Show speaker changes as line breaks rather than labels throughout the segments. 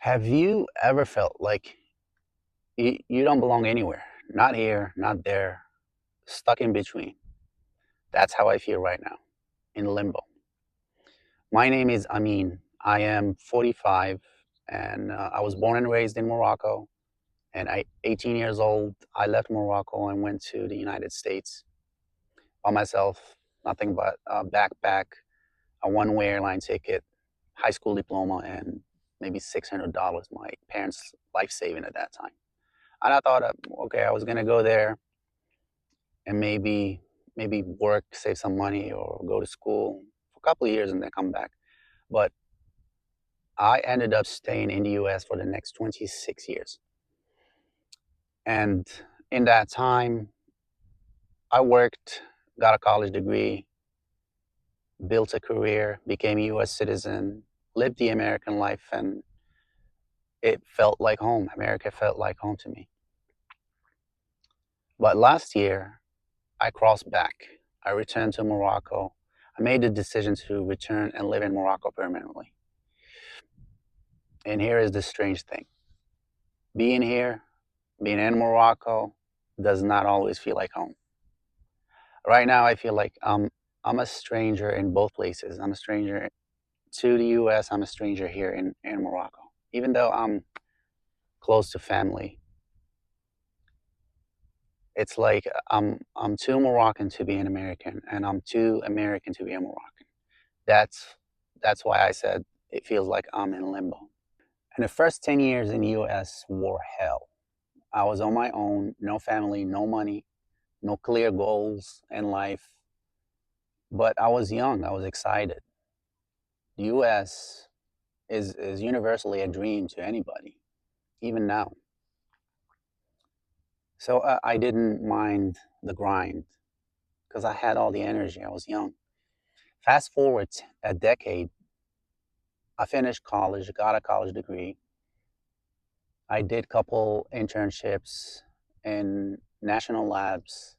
Have you ever felt like you don't belong anywhere? Not here, not there, stuck in between. That's how I feel right now, in limbo. My name is Amin. I am 45 and I was born and raised in Morocco. And 18 years old, I left Morocco and went to the United States by myself, nothing but a backpack, a one-way airline ticket, high school diploma, and maybe $600, my parents' life saving at that time. And I thought, okay, I was gonna go there and maybe work, save some money, or go to school for a couple of years and then come back. But I ended up staying in the U.S. for the next 26 years, and in that time, I worked, got a college degree, built a career, became a U.S. citizen, lived the American life, and it felt like home. America felt like home to me. But last year, I crossed back. I returned to Morocco. I made the decision to return and live in Morocco permanently. And here is the strange thing: being here, being in Morocco, does not always feel like home. Right now, I feel like I'm a stranger in both places. I'm a stranger to the US, I'm a stranger here in Morocco. Even though I'm close to family, it's like I'm too Moroccan to be an American, and I'm too American to be a Moroccan. That's that's why I said it feels like I'm in limbo. And the first 10 years in the US were hell. I was on my own, no family, no money, no clear goals in life. But I was young, I was excited. The US is universally a dream to anybody, even now. So I didn't mind the grind because I had all the energy. I was young. Fast forward a decade, I finished college, got a college degree. I did couple internships in national labs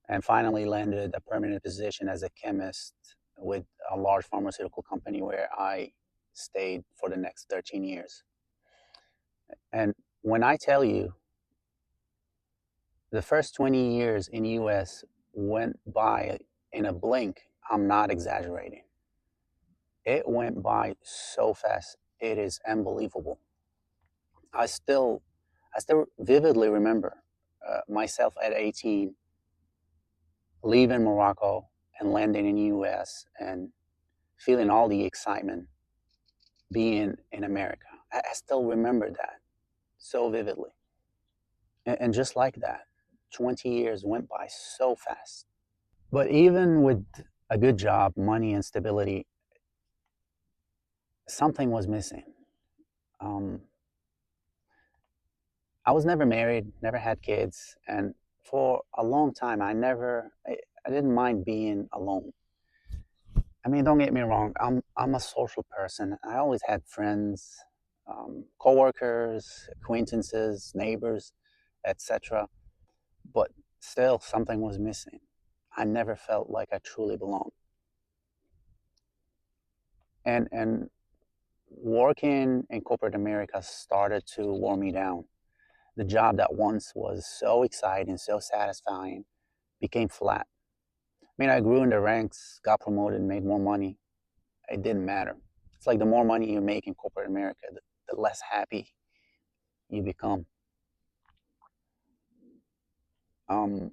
and finally landed a permanent position as a chemist with a large pharmaceutical company where I stayed for the next 13 years. And when I tell you the first 20 years in US went by in a blink, I'm not exaggerating. It went by so fast. It is unbelievable. I still I still vividly remember myself at 18 leaving Morocco and landing in the US and feeling all the excitement being in America. I still remember that so vividly. And just like that, 20 years went by so fast. But even with a good job, money, and stability, something was missing. Um, I was never married, never had kids, and for a long time, I didn't mind being alone. I mean, don't get me wrong. I'm a social person. I always had friends, coworkers, acquaintances, neighbors, etc. But still, something was missing. I never felt like I truly belonged. And working in corporate America started to wear me down. The job that once was so exciting, so satisfying, became flat. I mean, I grew in the ranks, got promoted, made more money. It didn't matter. It's like the more money you make in corporate America, the less happy you become. Um,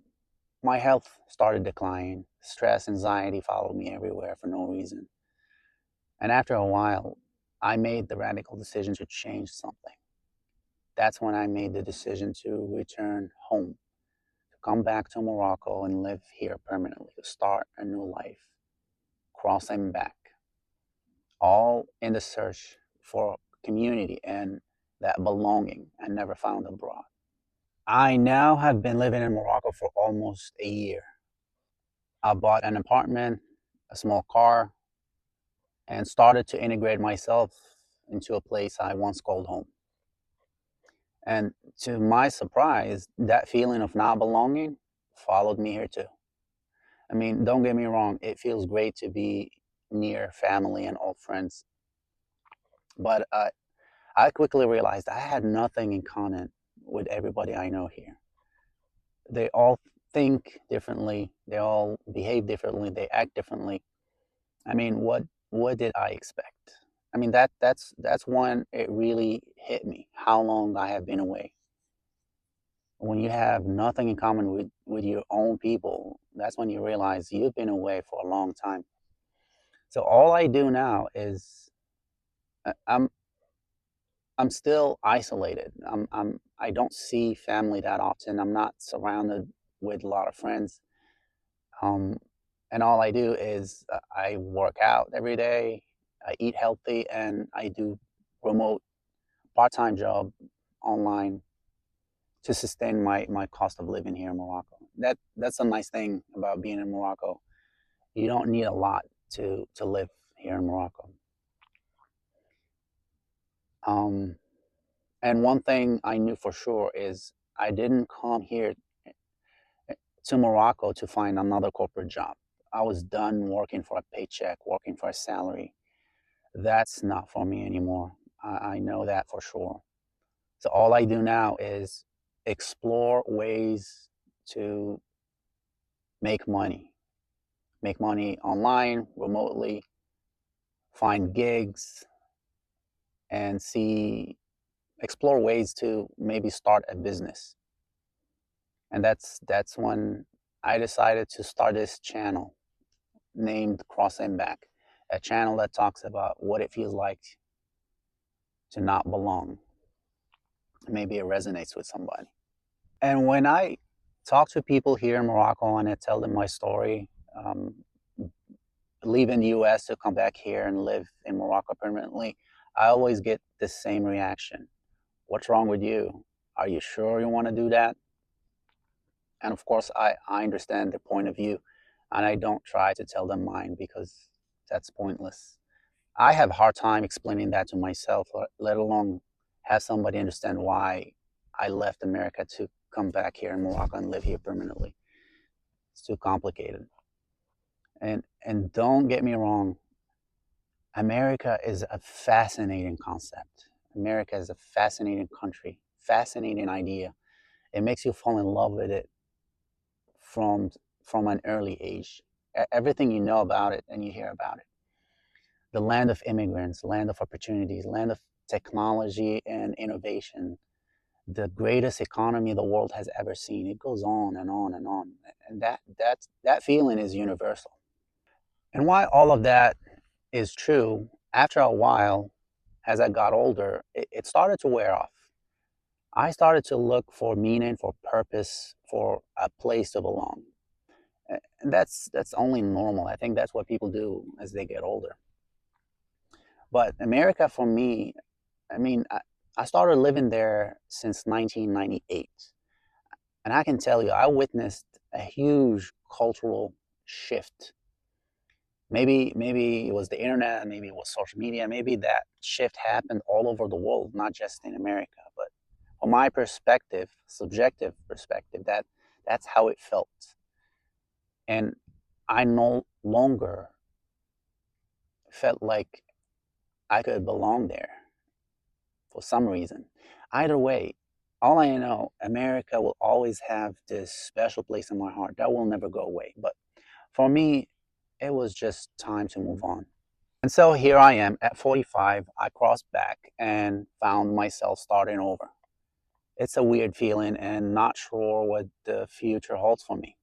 my health started declining. Stress, anxiety followed me everywhere for no reason. And after a while, I made the radical decision to change something. That's when I made the decision to return home, to come back to Morocco and live here permanently, to start a new life, crossing back, all in the search for community and that belonging I never found abroad. I now have been living in Morocco for almost a year. I bought an apartment, a small car, and started to integrate myself into a place I once called home. And to my surprise, that feeling of not belonging followed me here too. I mean, don't get me wrong, it feels great to be near family and old friends, but I quickly realized I had nothing in common with everybody I know here. They all think differently, they all behave differently, they act differently. I mean, what did I expect? I mean, that's when it really hit me how long I have been away. When you have nothing in common with your own people, that's when you realize you've been away for a long time. So all I do now is uh, I'm I'm still isolated. I don't see family that often. I'm not surrounded with a lot of friends. Um, and all I do is I work out every day. I eat healthy, and I do remote part-time job online to sustain my cost of living here in Morocco. That's a nice thing about being in Morocco. You don't need a lot to live here in Morocco. Um, and one thing I knew for sure is I didn't come here to Morocco to find another corporate job. I was done working for a paycheck, working for a salary. That's not for me anymore. I know that for sure. So all I do now is explore ways to make money online, remotely, find gigs, and explore ways to maybe start a business. And that's when I decided to start this channel named Cross and Back, a channel that talks about what it feels like to not belong. Maybe it resonates with somebody. And when I talk to people here in Morocco and I tell them my story, leaving the US to come back here and live in Morocco permanently, I always get the same reaction. What's wrong with you? Are you sure you want to do that? And of course, I understand their point of view, and I don't try to tell them mine because that's pointless. I have a hard time explaining that to myself, let alone have somebody understand why I left America to come back here in Morocco and live here permanently. It's too complicated. And don't get me wrong, America is a fascinating concept. America is a fascinating country, fascinating idea. It makes you fall in love with it from from an early age. Everything you know about it and you hear about it. The land of immigrants, land of opportunities, land of technology and innovation, the greatest economy the world has ever seen. It goes on and on and on. And that feeling is universal. And why all of that is true, after a while, as I got older, it started to wear off. I started to look for meaning, for purpose, for a place to belong. And that's only normal. I think that's what people do as they get older. But America for me, I mean, I started living there since 1998. And I can tell you, I witnessed a huge cultural shift. Maybe it was the internet, maybe it was social media, maybe that shift happened all over the world, not just in America. But from my perspective, subjective perspective, that's how it felt. And I no longer felt like I could belong there for some reason. Either way, all I know, America will always have this special place in my heart that will never go away. But for me, it was just time to move on. And so here I am at 45. I crossed back and found myself starting over. It's a weird feeling and not sure what the future holds for me.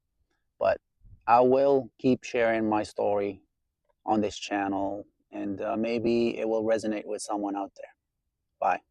But I will keep sharing my story on this channel, and maybe it will resonate with someone out there. Bye.